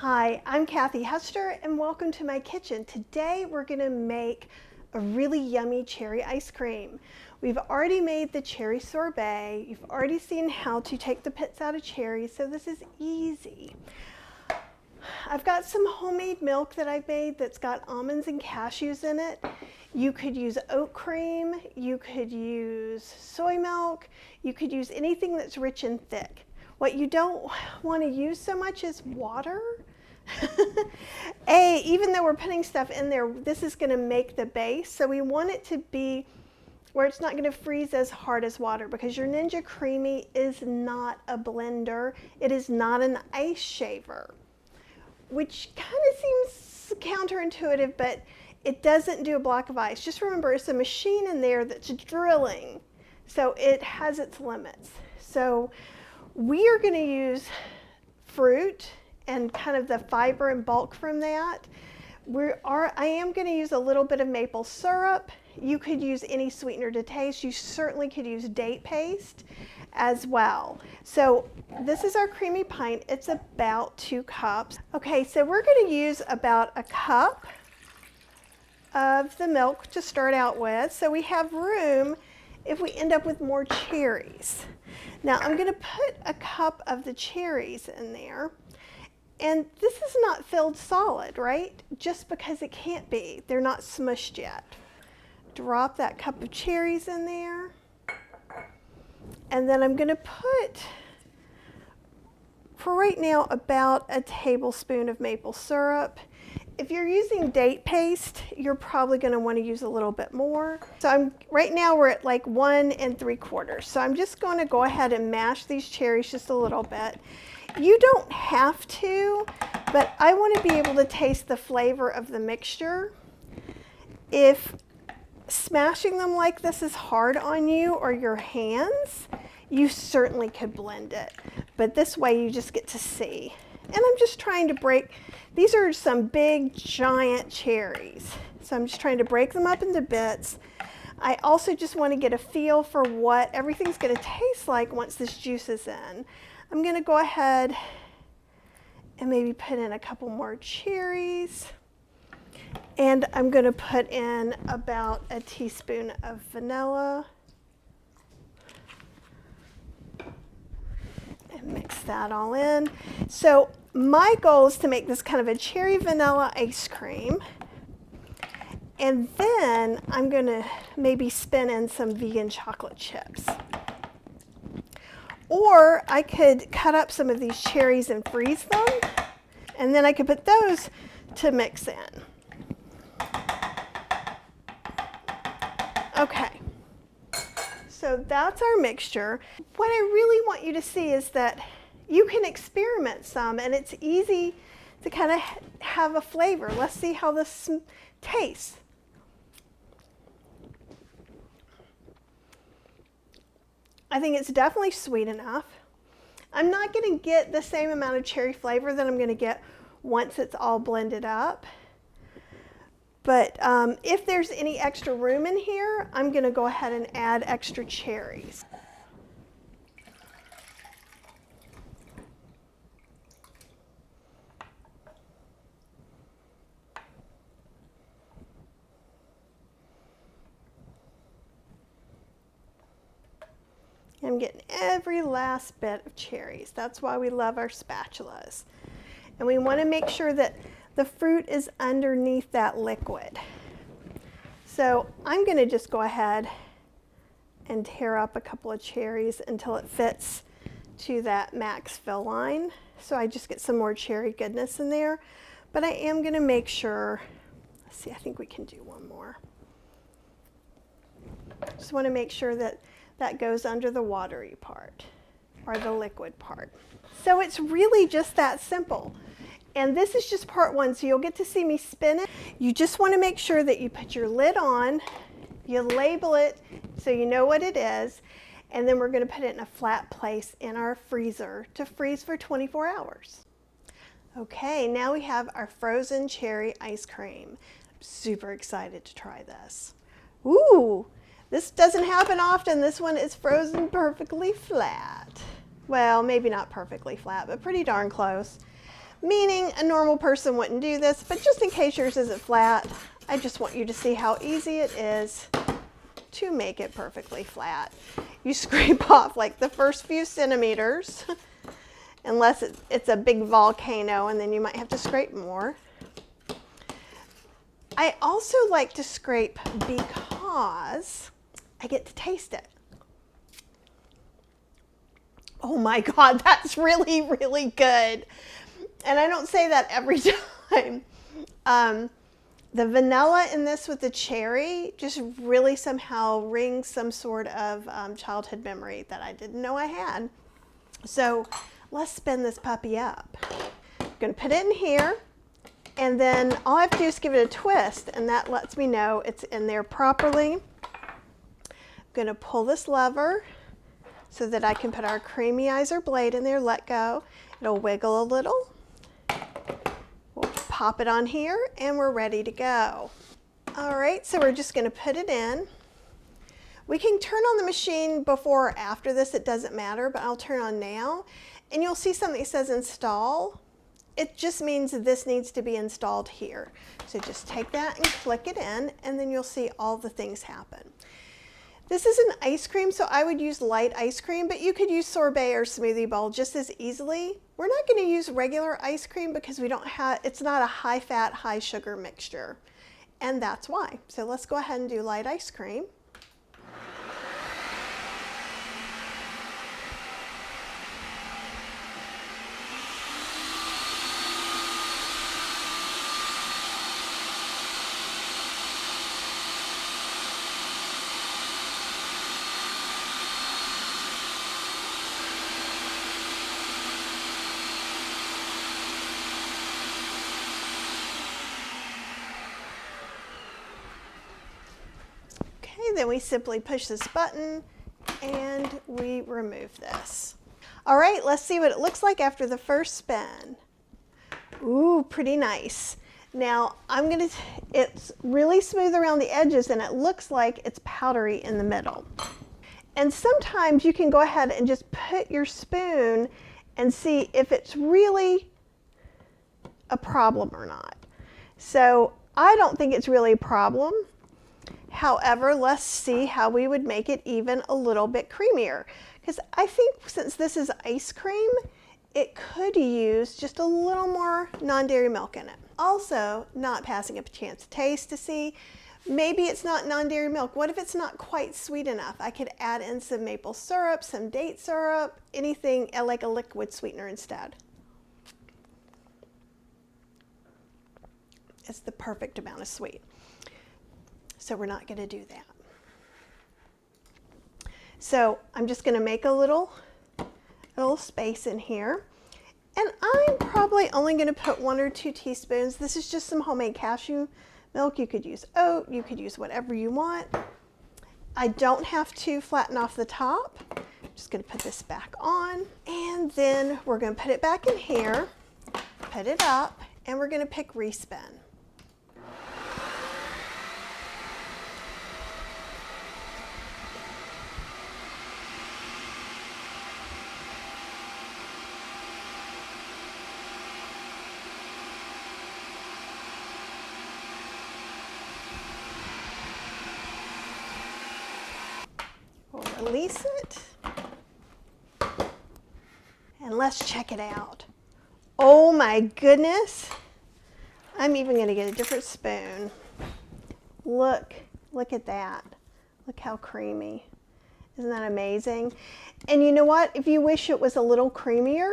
Hi, I'm Kathy Hester and welcome to my kitchen. Today we're going to make a really yummy cherry ice cream. We've already made the cherry sorbet. You've already seen how to take the pits out of cherries, so this is easy. I've got some homemade milk that I've made that's got almonds and cashews in it. You could use oat cream, you could use soy milk, you could use anything that's rich and thick. What you don't want to use so much is water. Even though we're putting stuff in there, this is going to make the base, so we want it to be where it's not going to freeze as hard as water, because your Ninja Creami is not a blender. It is not an ice shaver, which kind of seems counterintuitive, but it doesn't do a block of ice. Just remember, it's a machine in there that's drilling, so it has its limits. So we are going to use fruit and kind of the fiber and bulk from that. I am going to use a little bit of maple syrup. You could use any sweetener to taste. You certainly could use date paste as well. So this is our creamy pint. It's about 2 cups. Okay, so we're going to use about a cup of the milk to start out with, so we have room if we end up with more cherries. Now I'm going to put a cup of the cherries in there, and this is not filled solid, right? Just because it can't be. They're not smushed yet. Drop that cup of cherries in there, and then I'm going to put, for right now, about a tablespoon of maple syrup. If you're using date paste, you're probably going to want to use a little bit more. So right now we're at like 1 3/4. So I'm just going to go ahead and mash these cherries just a little bit. You don't have to, but I want to be able to taste the flavor of the mixture. If smashing them like this is hard on you or your hands, you certainly could blend it. But this way you just get to see. And I'm just trying to break, these are some big giant cherries. So I'm just trying to break them up into bits. I also just want to get a feel for what everything's going to taste like once this juice is in. I'm going to go ahead and maybe put in a couple more cherries. And I'm going to put in about a teaspoon of vanilla. And mix that all in. So my goal is to make this kind of a cherry vanilla ice cream. And then I'm going to maybe spin in some vegan chocolate chips. Or I could cut up some of these cherries and freeze them, and then I could put those to mix in. Okay, so that's our mixture. What I really want you to see is that you can experiment some, and it's easy to kind of have a flavor. Let's see how this tastes. I think it's definitely sweet enough. I'm not going to get the same amount of cherry flavor that I'm going to get once it's all blended up. But if there's any extra room in here, I'm going to go ahead and add extra cherries. I'm getting every last bit of cherries. That's why we love our spatulas. And we want to make sure that the fruit is underneath that liquid. So I'm going to just go ahead and tear up a couple of cherries until it fits to that max fill line. So I just get some more cherry goodness in there. But I am going to make sure, let's see, I think we can do one more. Just want to make sure that that goes under the watery part or the liquid part. So it's really just that simple. And this is just part 1, so you'll get to see me spin it. You just want to make sure that you put your lid on, you label it so you know what it is, and then we're going to put it in a flat place in our freezer to freeze for 24 hours. Okay, now we have our frozen cherry ice cream. I'm super excited to try this. Ooh! This doesn't happen often. This one is frozen perfectly flat. Well, maybe not perfectly flat, but pretty darn close. meaning a normal person wouldn't do this, but just in case yours isn't flat, I just want you to see how easy it is to make it perfectly flat. You scrape off like the first few centimeters, unless it's a big volcano, and then you might have to scrape more. I also like to scrape because I get to taste it. Oh my God, that's really, really good. And I don't say that every time. The vanilla in this with the cherry just really somehow rings some sort of childhood memory that I didn't know I had. So let's spin this puppy up. I'm gonna put it in here, and then all I have to do is give it a twist, and that lets me know it's in there properly. I'm gonna pull this lever so that I can put our creamizer blade in there, let go. It'll wiggle a little. We'll pop it on here and we're ready to go. All right, so we're just gonna put it in. We can turn on the machine before or after this, it doesn't matter, but I'll turn on now. And you'll see something that says install. It just means that this needs to be installed here. So just take that and click it in, and then you'll see all the things happen. This is an ice cream, so I would use light ice cream, but you could use sorbet or smoothie bowl just as easily. We're not going to use regular ice cream because it's not a high fat, high sugar mixture. And that's why. So let's go ahead and do light ice cream. Then we simply push this button and we remove this. All right, let's see what it looks like after the first spin. Ooh, pretty nice. Now it's really smooth around the edges and it looks like it's powdery in the middle. And sometimes you can go ahead and just put your spoon and see if it's really a problem or not. So I don't think it's really a problem. However, let's see how we would make it even a little bit creamier. Because I think since this is ice cream, it could use just a little more non-dairy milk in it. Also, not passing up a chance to taste to see, maybe it's not non-dairy milk. What if it's not quite sweet enough? I could add in some maple syrup, some date syrup, anything like a liquid sweetener instead. It's the perfect amount of sweet. So we're not going to do that. So I'm just going to make a little space in here. And I'm probably only going to put 1 or 2 teaspoons. This is just some homemade cashew milk. You could use oat, you could use whatever you want. I don't have to flatten off the top. I'm just going to put this back on. And then we're going to put it back in here, put it up, and we're going to pick respin. Release it, and let's check it out. Oh my goodness, I'm even going to get a different spoon. Look at that. Look how creamy. Isn't that amazing? And you know what? If you wish it was a little creamier,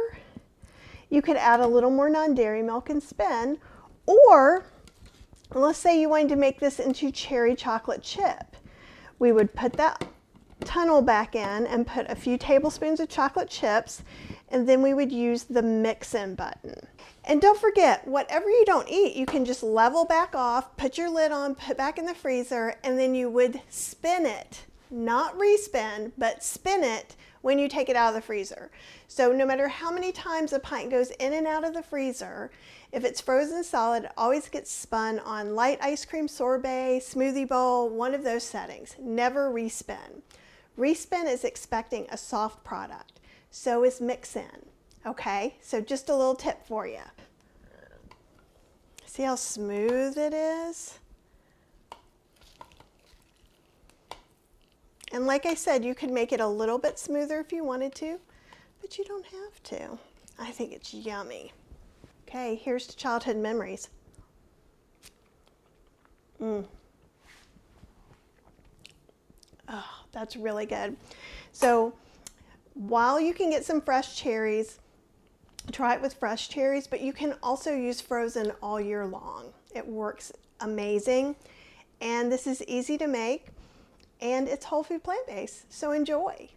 you could add a little more non-dairy milk and spin, or let's say you wanted to make this into cherry chocolate chip. We would put that tunnel back in and put a few tablespoons of chocolate chips, and then we would use the mix in button. And don't forget, whatever you don't eat, you can just level back off, put your lid on, put back in the freezer, and then you would spin it, not respin, but spin it when you take it out of the freezer. So no matter how many times a pint goes in and out of the freezer, if it's frozen solid, it always gets spun on light ice cream, sorbet, smoothie bowl, one of those settings. Never respin. Respin is expecting a soft product. So is mix in. Okay, so just a little tip for you. See how smooth it is? And like I said, you could make it a little bit smoother if you wanted to, but you don't have to. I think it's yummy. Okay, here's to childhood memories. Oh, that's really good. So while you can get some fresh cherries, try it with fresh cherries, but you can also use frozen all year long. It works amazing. And this is easy to make, and it's whole food plant-based, so enjoy.